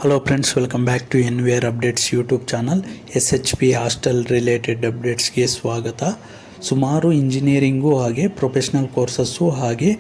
Hello friends, welcome back to NVR updates YouTube channel. SHP hostel related ಅಪ್ಡೇಟ್ಸ್ಗೆ ಸ್ವಾಗತ. ಸುಮಾರು engineering ಹಾಗೆ professional courses ಹಾಗೆ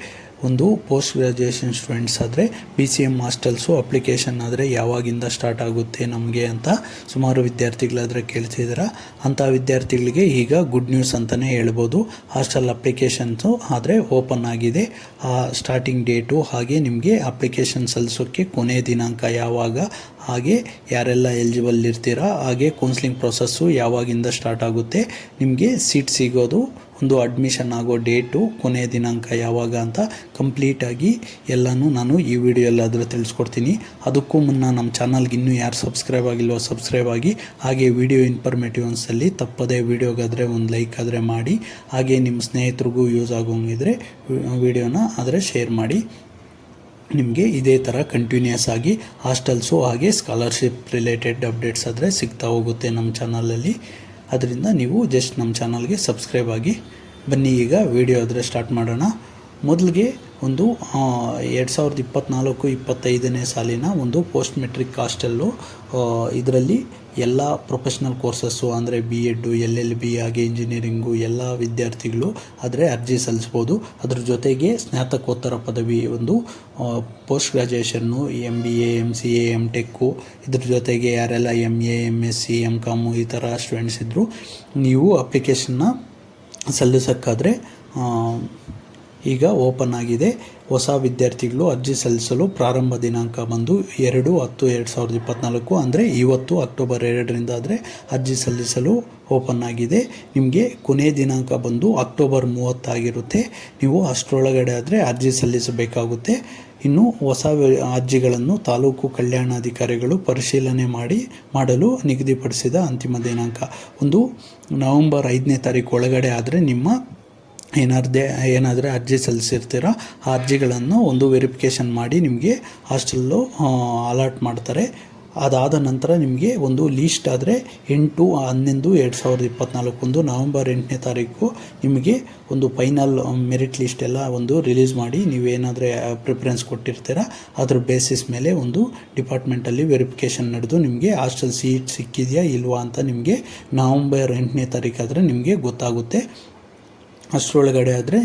ಒಂದು ಪೋಸ್ಟ್ ಗ್ರ್ಯಾಜುಯೇಷನ್ ಸ್ಟೂಡೆಂಟ್ಸ್ ಆದರೆ PCM ಹಾಸ್ಟೆಲ್ಸು ಅಪ್ಲಿಕೇಶನ್ ಆದರೆ ಯಾವಾಗಿಂದ ಸ್ಟಾರ್ಟ್ ಆಗುತ್ತೆ ನಮಗೆ ಅಂತ ಸುಮಾರು ವಿದ್ಯಾರ್ಥಿಗಳಾದರೆ ಕೇಳ್ತಿದ್ದೀರ. ಅಂಥ ವಿದ್ಯಾರ್ಥಿಗಳಿಗೆ ಈಗ ಗುಡ್ ನ್ಯೂಸ್ ಅಂತಲೇ ಹೇಳ್ಬೋದು. ಹಾಸ್ಟೆಲ್ ಅಪ್ಲಿಕೇಶನ್ಸು ಆದರೆ ಓಪನ್ ಆಗಿದೆ. ಆ ಸ್ಟಾರ್ಟಿಂಗ್ ಡೇಟು ಹಾಗೆ ನಿಮಗೆ ಅಪ್ಲಿಕೇಶನ್ ಸಲ್ಲಿಸೋಕ್ಕೆ ಕೊನೆ ದಿನಾಂಕ ಯಾವಾಗ, ಹಾಗೆ ಯಾರೆಲ್ಲ ಎಲಿಜಿಬಲ್ ಇರ್ತೀರಾ, ಹಾಗೆ ಕೌನ್ಸಿಲಿಂಗ್ ಪ್ರೊಸೆಸ್ಸು ಯಾವಾಗಿಂದ ಸ್ಟಾರ್ಟ್ ಆಗುತ್ತೆ, ನಿಮಗೆ ಸೀಟ್ ಸಿಗೋದು, ಒಂದು ಅಡ್ಮಿಷನ್ ಆಗೋ ಡೇಟು, ಕೊನೆಯ ದಿನಾಂಕ ಯಾವಾಗ ಅಂತ ಕಂಪ್ಲೀಟಾಗಿ ಎಲ್ಲನೂ ನಾನು ಈ ವಿಡಿಯೋಲ್ಲಾದರೆ ತಿಳಿಸ್ಕೊಡ್ತೀನಿ. ಅದಕ್ಕೂ ಮುನ್ನ ನಮ್ಮ ಚಾನಲ್ಗೆ ಇನ್ನೂ ಯಾರು ಸಬ್ಸ್ಕ್ರೈಬ್ ಆಗಿಲ್ವೋ ಸಬ್ಸ್ಕ್ರೈಬ್ ಆಗಿ, ಹಾಗೆ ವಿಡಿಯೋ ಇನ್ಫಾರ್ಮೇಟಿವ್ ಅನ್ಸಲ್ಲಿ ತಪ್ಪದೇ ವಿಡಿಯೋಗಾದರೆ ಒಂದು ಲೈಕ್ ಆದರೆ ಮಾಡಿ, ಹಾಗೆ ನಿಮ್ಮ ಸ್ನೇಹಿತರಿಗೂ ಯೂಸ್ ಆಗೋಂಗಿದ್ರೆ ವಿಡಿಯೋನ ಆದರೆ ಶೇರ್ ಮಾಡಿ. ನಿಮಗೆ ಇದೇ ಥರ ಕಂಟಿನ್ಯೂಸ್ ಆಗಿ ಹಾಸ್ಟೆಲ್ಸು ಹಾಗೆ ಸ್ಕಾಲರ್ಶಿಪ್ ರಿಲೇಟೆಡ್ ಅಪ್ಡೇಟ್ಸ್ ಆದರೆ ಸಿಗ್ತಾ ಹೋಗುತ್ತೆ ನಮ್ಮ ಚಾನಲಲ್ಲಿ. ಅದರಿಂದ ನೀವು ಜಸ್ಟ್ ನಮ್ಮ ಚಾನಲ್ಗೆ ಸಬ್ಸ್ಕ್ರೈಬ್ ಆಗಿ. ಬನ್ನಿ ಈಗ ವಿಡಿಯೋ ಆದರೆ ಸ್ಟಾರ್ಟ್ ಮಾಡೋಣ. ಮೊದಲಿಗೆ ಒಂದು 2024-25ನೇ ಸಾಲಿನ ಒಂದು ಪೋಸ್ಟ್ ಮೆಟ್ರಿಕ್ ಹಾಸ್ಟೆಲ್ಲು. ಇದರಲ್ಲಿ ಎಲ್ಲ ಪ್ರೊಫೆಷ್ನಲ್ ಕೋರ್ಸಸ್ಸು ಅಂದರೆ BEd, LLB ಹಾಗೆ ಇಂಜಿನಿಯರಿಂಗು ಎಲ್ಲ ವಿದ್ಯಾರ್ಥಿಗಳು ಆದರೆ ಅರ್ಜಿ ಸಲ್ಲಿಸ್ಬೋದು. ಅದ್ರ ಜೊತೆಗೆ ಸ್ನಾತಕೋತ್ತರ ಪದವಿ ಒಂದು ಪೋಸ್ಟ್ ಗ್ರ್ಯಾಜುಯೇಷನ್ನು MBA, MCA, MTech, ಇದ್ರ ಜೊತೆಗೆ ಯಾರೆಲ್ಲ MA, MSc, MCom ಈ ಥರ ಸ್ಟೂಡೆಂಟ್ಸ್ ಇದ್ದರು, ನೀವು ಅಪ್ಲಿಕೇಶನ್ನ ಸಲ್ಲಿಸೋಕ್ಕಾದರೆ ಈಗ ಓಪನ್ ಆಗಿದೆ. ಹೊಸ ವಿದ್ಯಾರ್ಥಿಗಳು ಅರ್ಜಿ ಸಲ್ಲಿಸಲು ಪ್ರಾರಂಭ ದಿನಾಂಕ ಬಂದು 2/10/2024 ಅಂದರೆ ಇವತ್ತು ಅಕ್ಟೋಬರ್ 2ರಿಂದ ಆದರೆ ಅರ್ಜಿ ಸಲ್ಲಿಸಲು ಓಪನ್ ಆಗಿದೆ. ನಿಮಗೆ ಕೊನೆಯ ದಿನಾಂಕ ಬಂದು ಅಕ್ಟೋಬರ್ 30 ಆಗಿರುತ್ತೆ. ನೀವು ಅಷ್ಟರೊಳಗಡೆ ಆದರೆ ಅರ್ಜಿ ಸಲ್ಲಿಸಬೇಕಾಗುತ್ತೆ. ಇನ್ನು ಹೊಸ ಅರ್ಜಿಗಳನ್ನು ತಾಲೂಕು ಕಲ್ಯಾಣಾಧಿಕಾರಿಗಳು ಪರಿಶೀಲನೆ ಮಾಡಲು ನಿಗದಿಪಡಿಸಿದ ಅಂತಿಮ ದಿನಾಂಕ ಒಂದು ನವೆಂಬರ್ 5ನೇ ತಾರೀಕು ಒಳಗಡೆ ಆದರೆ ನಿಮ್ಮ ಏನಾದರೆ ಅರ್ಜಿ ಸಲ್ಲಿಸಿರ್ತೀರೋ ಆ ಅರ್ಜಿಗಳನ್ನು ಒಂದು ವೆರಿಫಿಕೇಷನ್ ಮಾಡಿ ನಿಮಗೆ ಹಾಸ್ಟೆಲ್ಲು ಅಲಾಟ್ ಮಾಡ್ತಾರೆ. ಅದಾದ ನಂತರ ನಿಮಗೆ ಒಂದು ಲೀಸ್ಟ್ ಆದರೆ 8/11/2024 ಒಂದು ನವೆಂಬರ್ 8ನೇ ತಾರೀಕು ನಿಮಗೆ ಒಂದು ಫೈನಲ್ ಮೆರಿಟ್ ಲಿಸ್ಟ್ ಎಲ್ಲ ಒಂದು ರಿಲೀಸ್ ಮಾಡಿ, ನೀವೇನಾದರೆ ಪ್ರಿಫರೆನ್ಸ್ ಕೊಟ್ಟಿರ್ತೀರ ಅದ್ರ ಬೇಸಿಸ್ ಮೇಲೆ ಒಂದು ಡಿಪಾರ್ಟ್ಮೆಂಟಲ್ಲಿ ವೆರಿಫಿಕೇಷನ್ ನಡೆದು ನಿಮಗೆ ಹಾಸ್ಟೆಲ್ ಸೀಟ್ ಸಿಕ್ಕಿದೆಯಾ ಇಲ್ವಾ ಅಂತ ನಿಮಗೆ ನವೆಂಬರ್ 8ನೇ ತಾರೀಕಾದರೆ ನಿಮಗೆ ಗೊತ್ತಾಗುತ್ತೆ. ಅಷ್ಟರೊಳಗಡೆ ಆದರೆ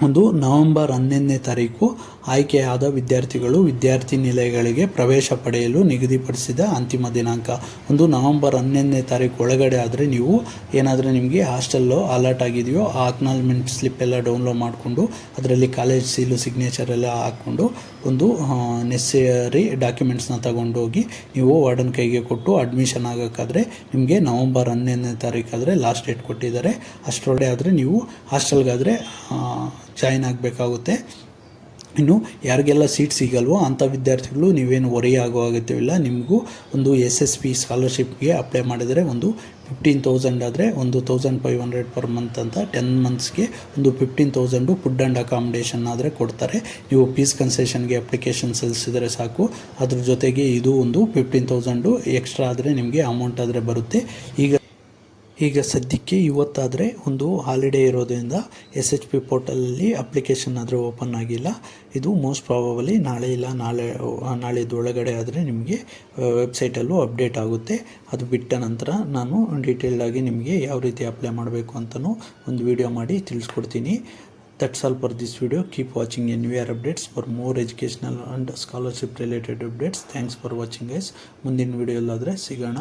ಒಂದು ನವೆಂಬರ್ 11ನೇ ತಾರೀಕು ಆಯ್ಕೆಯಾದ ವಿದ್ಯಾರ್ಥಿಗಳು ವಿದ್ಯಾರ್ಥಿ ನಿಲಯಗಳಿಗೆ ಪ್ರವೇಶ ಪಡೆಯಲು ನಿಗದಿಪಡಿಸಿದ ಅಂತಿಮ ದಿನಾಂಕ ಒಂದು ನವೆಂಬರ್ 11ನೇ ತಾರೀಕು ಒಳಗಡೆ ಆದರೆ ನೀವು ಏನಾದರೂ ನಿಮಗೆ ಹಾಸ್ಟೆಲ್ಲು ಅಲರ್ಟ್ ಆಗಿದೆಯೋ ಆ ಅಕ್ನಾಲ್ಜ್ಮೆಂಟ್ ಸ್ಲಿಪ್ ಎಲ್ಲ ಡೌನ್ಲೋಡ್ ಮಾಡಿಕೊಂಡು ಅದರಲ್ಲಿ ಕಾಲೇಜ್ ಸೀಲು ಸಿಗ್ನೇಚರ್ ಎಲ್ಲ ಹಾಕ್ಕೊಂಡು ಒಂದು ನೆಸೆಸರಿ ಡಾಕ್ಯುಮೆಂಟ್ಸ್ನ ತಗೊಂಡೋಗಿ ನೀವು ವಾರ್ಡನ್ ಕೈಗೆ ಕೊಟ್ಟು ಅಡ್ಮಿಷನ್ ಆಗೋಕ್ಕಾದರೆ ನಿಮಗೆ ನವೆಂಬರ್ 11ನೇ ತಾರೀಕಾದರೆ ಲಾಸ್ಟ್ ಡೇಟ್ ಕೊಟ್ಟಿದ್ದಾರೆ. ಅಷ್ಟರೊಳಗೆ ಆದರೆ ನೀವು ಹಾಸ್ಟೆಲ್ಗಾದರೆ ಜಾಯಿನ್ ಆಗಬೇಕಾಗುತ್ತೆ. ಇನ್ನು ಯಾರಿಗೆಲ್ಲ ಸೀಟ್ ಸಿಗಲ್ವೋ ಅಂಥ ವಿದ್ಯಾರ್ಥಿಗಳು ನೀವೇನು ವರಿ ಆಗೋ ಅಗತ್ಯವಿಲ್ಲ. ನಿಮಗೂ ಒಂದು SSP ಸ್ಕಾಲರ್ಶಿಪ್ಗೆ ಅಪ್ಲೈ ಮಾಡಿದರೆ ಒಂದು 15,000 ಆದರೆ ಒಂದು 1,500 ಪರ್ ಮಂತ್ ಅಂತ 10 ಮಂತ್ಸ್ಗೆ ಒಂದು 15,000 ಫುಡ್ ಆ್ಯಂಡ್ ಅಕಾಮಿಡೇಷನ್ ಆದರೆ ಕೊಡ್ತಾರೆ. ನೀವು ಫೀಸ್ ಕನ್ಸೆಷನ್ಗೆ ಅಪ್ಲಿಕೇಶನ್ ಸಲ್ಲಿಸಿದರೆ ಸಾಕು. ಅದ್ರ ಜೊತೆಗೆ ಇದು ಒಂದು 15,000 ಎಕ್ಸ್ಟ್ರಾ ಆದರೆ ನಿಮಗೆ ಅಮೌಂಟ್ ಆದರೆ ಬರುತ್ತೆ. ಈಗ ಸದ್ಯಕ್ಕೆ ಇವತ್ತಾದರೆ ಒಂದು ಹಾಲಿಡೇ ಇರೋದ್ರಿಂದ SHP ಪೋರ್ಟಲಲ್ಲಿ ಅಪ್ಲಿಕೇಶನ್ ಆದರೆ ಓಪನ್ ಆಗಿಲ್ಲ. ಇದು ಮೋಸ್ಟ್ ಪ್ರಾಬಬಲಿ ನಾಳೆ ಇಲ್ಲ ನಾಳೆದೊಳಗಡೆ ಆದರೆ ನಿಮಗೆ ವೆಬ್ಸೈಟಲ್ಲೂ ಅಪ್ಡೇಟ್ ಆಗುತ್ತೆ. ಅದು ಬಿಟ್ಟ ನಂತರ ನಾನು ಡೀಟೇಲ್ಡಾಗಿ ನಿಮಗೆ ಯಾವ ರೀತಿ ಅಪ್ಲೈ ಮಾಡಬೇಕು ಅಂತಲೂ ಒಂದು ವಿಡಿಯೋ ಮಾಡಿ ತಿಳಿಸ್ಕೊಡ್ತೀನಿ. That's all for this video. Keep watching NVR updates for more educational and scholarship related updates. Thanks for watching guys. ಮುಂದಿನ ವಿಡಿಯೋಲ್ಲಾದರೆ ಸಿಗೋಣ.